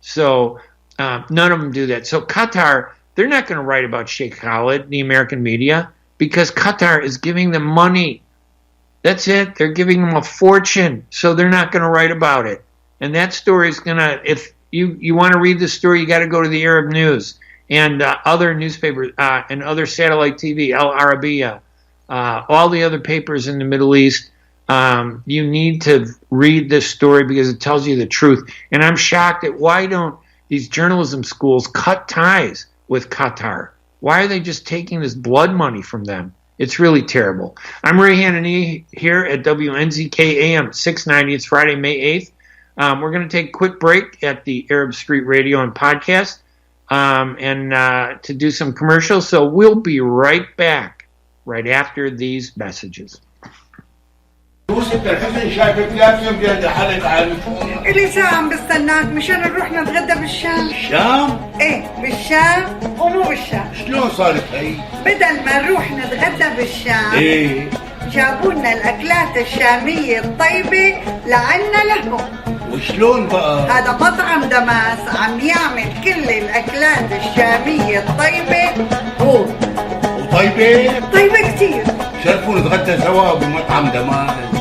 So none of them do that. So Qatar, they're not going to write about Sheikh Khaled, the American media, because Qatar is giving them money. That's it. They're giving them a fortune, so they're not going to write about it. And that story is going to, if you want to read the story, you got to go to the Arab News and other newspapers and other satellite TV, Al Arabiya, all the other papers in the Middle East. You need to read this story because it tells you the truth. And I'm shocked at why don't these journalism schools cut ties with Qatar? Why are they just taking this blood money from them? It's really terrible. I'm Ray Hanania here at WNZK AM 690. It's Friday, May 8th. We're going to take a quick break at the Arab Street Radio and podcast and to do some commercials. So we'll be right back right after these messages. إلي ساعة عم بستناك مشان نروح نتغدى بالشام. الشام؟ ايه بالشام ومو بالشام. شلون صارت هي؟ بدل ما نروح نتغدى بالشام ايه جابوا لنا الأكلات الشامية الطيبة لعنا لهم. وشلون بقى؟ هذا مطعم دماس عم يعمل كل الأكلات الشامية الطيبة هو. وطيبة؟ طيبة كتير. شرفوا نتغدى سوا بمطعم دماس.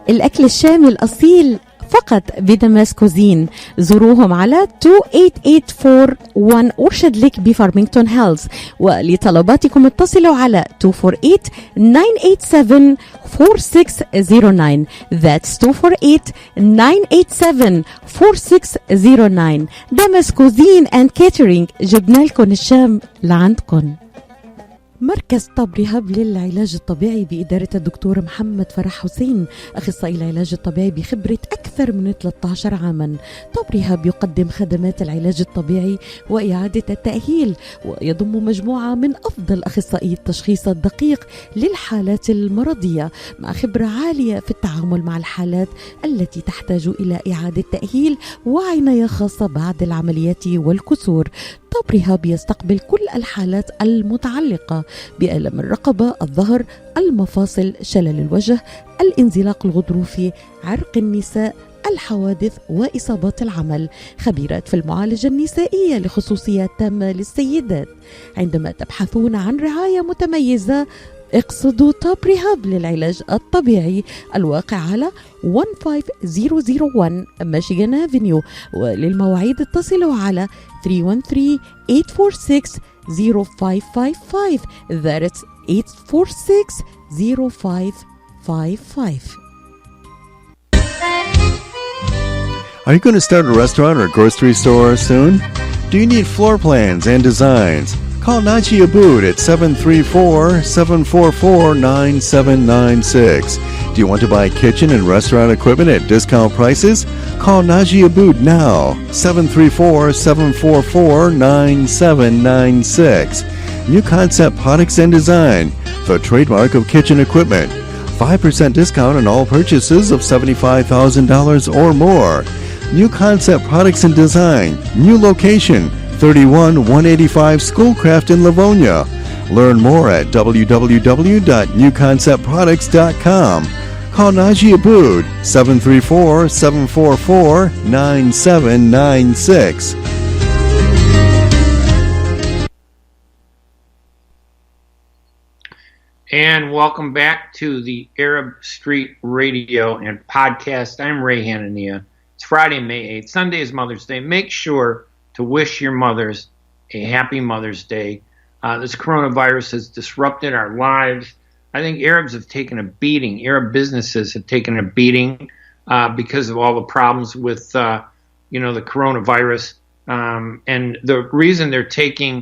الأكل الشامي الأصيل فقط بدماس كوزين. زوروهم على 28841 أرشد لك بفارمينغتون هيلز، ولطلباتكم اتصلوا على 248-987-4609. That's 248-987-4609. دماس كوزين and catering، جبنا لكم الشام لعندكم. مركز طب رهاب للعلاج الطبيعي بإدارة الدكتور محمد فرح حسين، أخصائي العلاج الطبيعي بخبرة أكثر من 13 عاما. طب رهاب يقدم خدمات العلاج الطبيعي وإعادة التأهيل، ويضم مجموعة من أفضل أخصائي التشخيص الدقيق للحالات المرضية، مع خبرة عالية في التعامل مع الحالات التي تحتاج إلى إعادة تأهيل وعناية خاصة بعد العمليات والكسور. طب رهاب يستقبل كل الحالات المتعلقة بألم الرقبة، الظهر، المفاصل، شلل الوجه، الانزلاق الغضروفي، عرق النساء، الحوادث وإصابات العمل. خبيرات في المعالجة النسائية لخصوصيات تامة للسيدات. عندما تبحثون عن رعاية متميزة اقصدوا طب رهاب للعلاج الطبيعي، الواقع على 15001 ميشيغان افنيو. وللمواعيد اتصلوا على 313-846-0555. That's 846-0555. Are you going to start a restaurant or grocery store soon? Do you need floor plans and designs? Call Naji Abood at 734-744-9796. Do you want to buy kitchen and restaurant equipment at discount prices? Call Naji Abood now, 734-744-9796. New Concept Products and Design, the trademark of kitchen equipment. 5% discount on all purchases of $75,000 or more. New Concept Products and Design, new location, 31185 Schoolcraft in Livonia. Learn more at www.newconceptproducts.com. Call Naji Abood, 734-744-9796. And welcome back to the Arab Street Radio and podcast. I'm Ray Hanania. It's Friday, May 8th. Sunday is Mother's Day. Make sure to wish your mothers a happy Mother's Day. This coronavirus has disrupted our lives. I think Arabs have taken a beating. Arab businesses have taken a beating because of all the problems with, the coronavirus. And the reason they're taking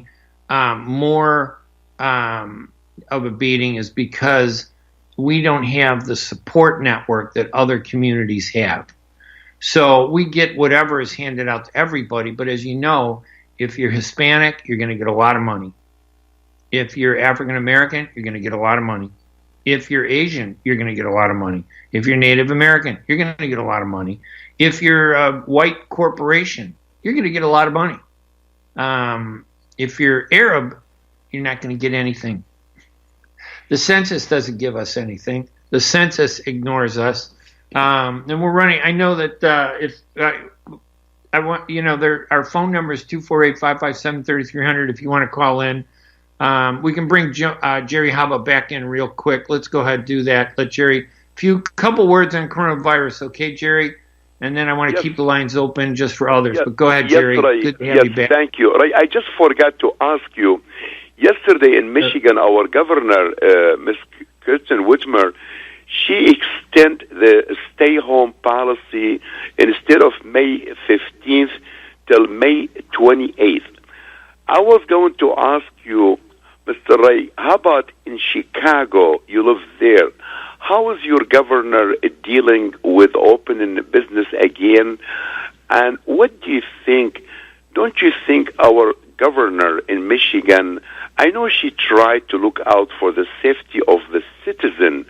more of a beating is because we don't have the support network that other communities have. So we get whatever is handed out to everybody. But as you know, if you're Hispanic, you're going to get a lot of money. If you're African American, you're going to get a lot of money. If you're Asian, you're going to get a lot of money. If you're Native American, you're going to get a lot of money. If you're a white corporation, you're going to get a lot of money. If you're Arab, you're not going to get anything. The census doesn't give us anything. The census ignores us. And we're running. I know that if I want, our phone number is 248-557-3300 if you want to call in. We can bring Jerry Haba back in real quick. Let's go ahead and do that. Let Jerry, couple words on coronavirus, okay, Jerry? And then I want to keep the lines open just for others. But go ahead, Jerry. Good to have you back. Thank you. Ray, I just forgot to ask you, yesterday in Michigan, our governor, Ms. Kirsten Whitmer, she extended the stay-home policy instead of May 15th till May 28th. I was going to ask you, Mr. Ray, how about in Chicago? You live there. How is your governor dealing with opening the business again? And what do you think? Don't you think our governor in Michigan, I know she tried to look out for the safety of the citizen,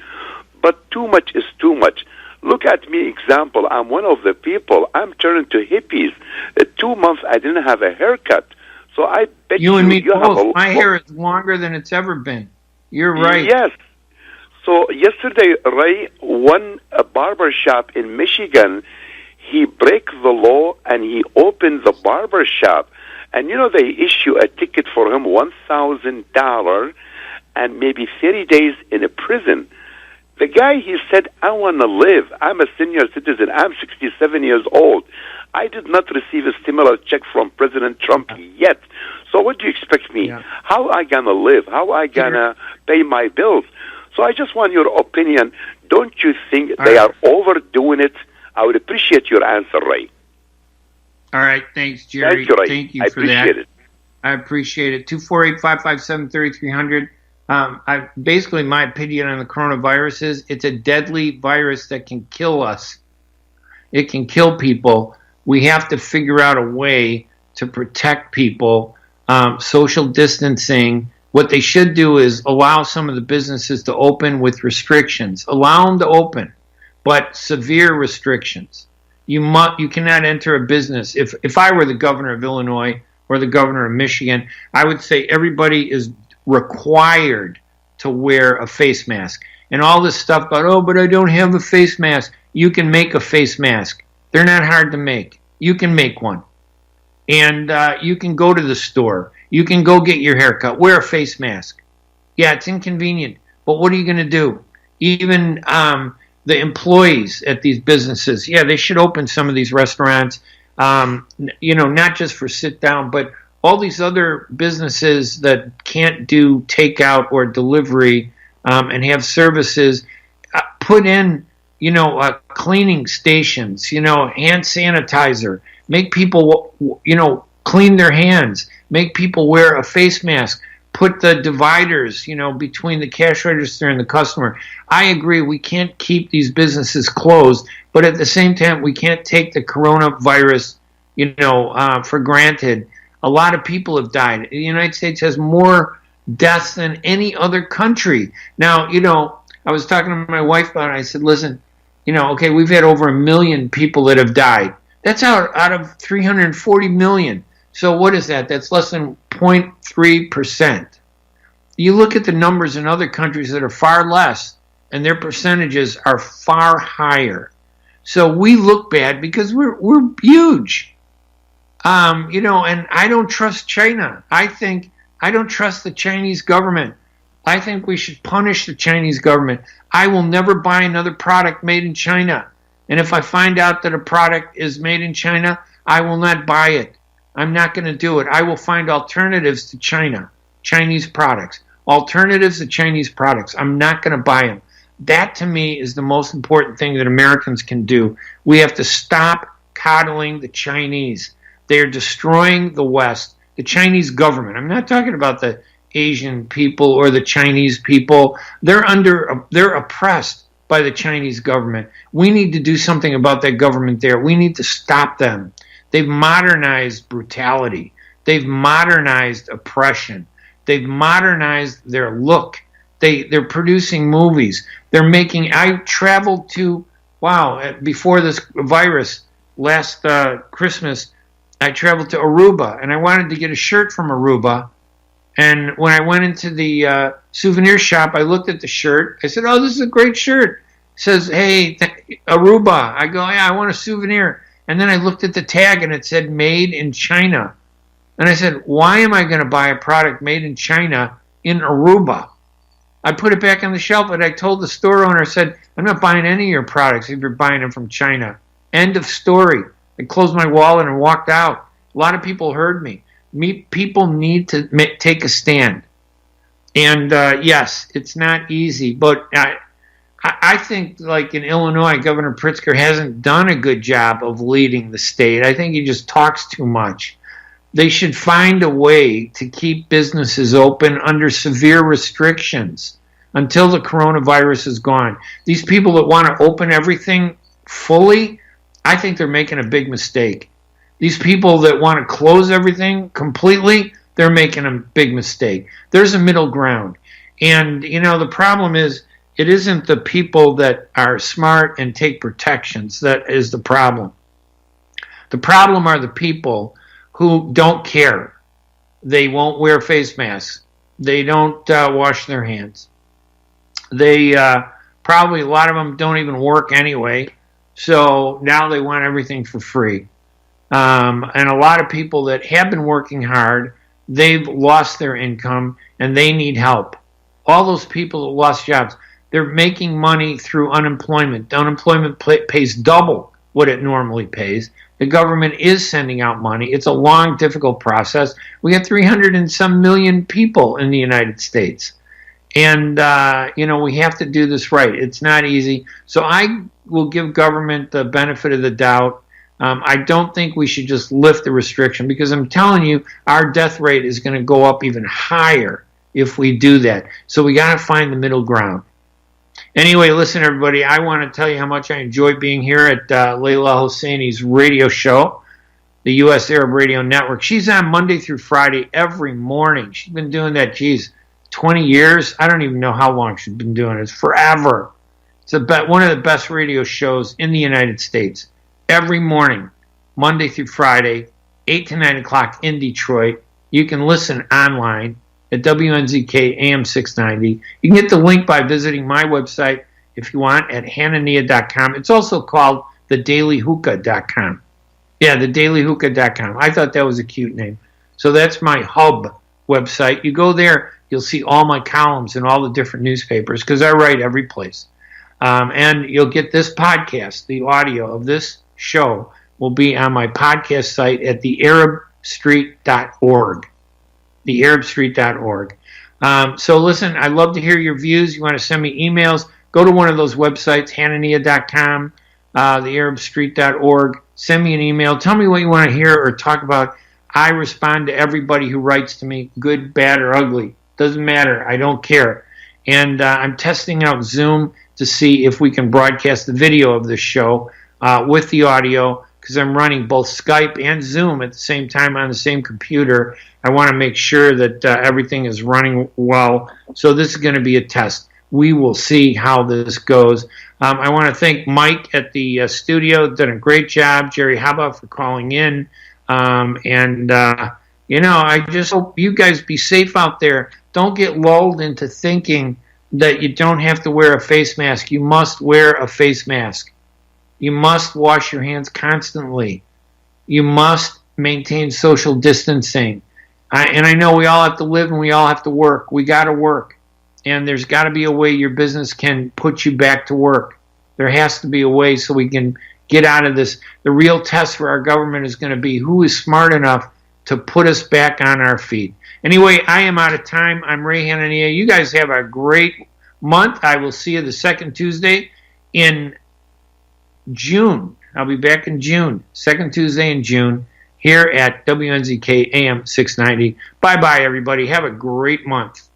but too much is too much. Look at me, example. I'm one of the people. I'm turning to hippies. 2 months I didn't have a haircut. So I bet you and me both. My hair is longer than it's ever been. You're right. Yes. So yesterday, Ray, one barber shop in Michigan, he break the law and he opened the barber shop. And they issue a ticket for him, $1,000 and maybe 30 days in a prison. The guy, he said, I want to live. I'm a senior citizen. I'm 67 years old. I did not receive a stimulus check from President Trump yet. So what do you expect me? How I going to live? How I going to pay my bills? So I just want your opinion. Don't you think they are overdoing it? I would appreciate your answer, Ray. All right. Thanks, Jerry. Thank you, Ray. Thank you I for that. appreciate it. I appreciate it. 248-557-3300. Basically, my opinion on the coronavirus is it's a deadly virus that can kill us. It can kill people. We have to figure out a way to protect people. Social distancing. What they should do is allow some of the businesses to open with restrictions. Allow them to open, but severe restrictions. You cannot enter a business. If I were the governor of Illinois or the governor of Michigan, I would say everybody is required to wear a face mask. And all this stuff about, but I don't have a face mask. You can make a face mask. They're not hard to make. You can make one. And you can go to the store. You can go get your hair cut. Wear a face mask. Yeah, it's inconvenient. But what are you going to do? Even the employees at these businesses, they should open some of these restaurants, not just for sit down, but all these other businesses that can't do takeout or delivery and have services, put in, cleaning stations, hand sanitizer, make people, clean their hands, make people wear a face mask, put the dividers, between the cash register and the customer. I agree we can't keep these businesses closed, but at the same time, we can't take the coronavirus, for granted. A lot of people have died. The United States has more deaths than any other country. Now, I was talking to my wife about it. I said, listen, okay, we've had over 1 million people that have died. That's out of 340 million. So what is that? That's less than 0.3%. You look at the numbers in other countries that are far less, and their percentages are far higher. So we look bad because we're huge. And I don't trust China. I don't trust the Chinese government. I think we should punish the Chinese government. I will never buy another product made in China. And if I find out that a product is made in China, I will not buy it. I'm not going to do it. I will find alternatives to China, Chinese products. Alternatives to Chinese products. I'm not going to buy them. That, to me, is the most important thing that Americans can do. We have to stop coddling the Chinese. They are destroying the West, the Chinese government. I'm not talking about the Asian people or the Chinese people. They're oppressed by the Chinese government. We need to do something about that government there. We need to stop them. They've modernized brutality. They've modernized oppression. They've modernized their look. They're producing movies. They're making, I traveled to, before this virus, last Christmas, I traveled to Aruba, and I wanted to get a shirt from Aruba. And when I went into the souvenir shop, I looked at the shirt. I said, "Oh, this is a great shirt." It says, "Hey, Aruba." I go, "Yeah, I want a souvenir." And then I looked at the tag, and it said, "Made in China." And I said, "Why am I going to buy a product made in China in Aruba?" I put it back on the shelf, and I told the store owner, I said, "I'm not buying any of your products if you're buying them from China." End of story. I closed my wallet and walked out. A lot of people heard me. People need to take a stand. And yes, it's not easy, but I think, like in Illinois, Governor Pritzker hasn't done a good job of leading the state. I think he just talks too much. They should find a way to keep businesses open under severe restrictions until the coronavirus is gone. These people that want to open everything fully, I think they're making a big mistake. These people that want to close everything completely, they're making a big mistake. There's a middle ground. And, the problem is, it isn't the people that are smart and take protections that is the problem. The problem are the people who don't care. They won't wear face masks. They don't wash their hands. They probably, a lot of them don't even work anyway. So now they want everything for free. And a lot of people that have been working hard, they've lost their income and they need help. All those people that lost jobs, they're making money through unemployment. The unemployment pays double what it normally pays. The government is sending out money. It's a long, difficult process. We got 300 and some million people in the United States. And, we have to do this right. It's not easy. So I will give government the benefit of the doubt. I don't think we should just lift the restriction, because I'm telling you, our death rate is going to go up even higher if we do that. So we got to find the middle ground. Anyway, listen, everybody, I want to tell you how much I enjoy being here at Layla Hosseini's radio show, the U.S. Arab Radio Network. She's on Monday through Friday every morning. She's been doing that, 20 years? I don't even know how long she's been doing it. It's forever. It's one of the best radio shows in the United States. Every morning, Monday through Friday, 8 to 9 o'clock in Detroit. You can listen online at WNZK AM 690. You can get the link by visiting my website, if you want, at hanania.com. It's also called thedailyhookah.com. Yeah, thedailyhookah.com. I thought that was a cute name. So that's my hub website. You go there, you'll see all my columns in all the different newspapers, because I write every place. And you'll get this podcast, the audio of this show will be on my podcast site at thearabstreet.org. thearabstreet.org. So listen, I'd love to hear your views. You want to send me emails, go to one of those websites, hanania.com, thearabstreet.org. Send me an email. Tell me what you want to hear or talk about. I respond to everybody who writes to me, good, bad, or ugly. Doesn't matter. I don't care. And I'm testing out Zoom to see if we can broadcast the video of this show with the audio, because I'm running both Skype and Zoom at the same time on the same computer. I want to make sure that everything is running well. So this is going to be a test. We will see how this goes. I want to thank Mike at the studio. Done a great job. Jerry Haba for calling in. I just hope you guys be safe out there. Don't get lulled into thinking that you don't have to wear a face mask. You must wear a face mask. You must wash your hands constantly. You must maintain social distancing. And I know we all have to live and we all have to work. We got to work. And there's got to be a way your business can put you back to work. There has to be a way so we can get out of this. The real test for our government is going to be who is smart enough to put us back on our feet. Anyway, I am out of time. I'm Ray Hanania. You guys have a great month. I will see you the second Tuesday in June. I'll be back in June, second Tuesday in June, here at WNZK AM 690. Bye-bye, everybody. Have a great month.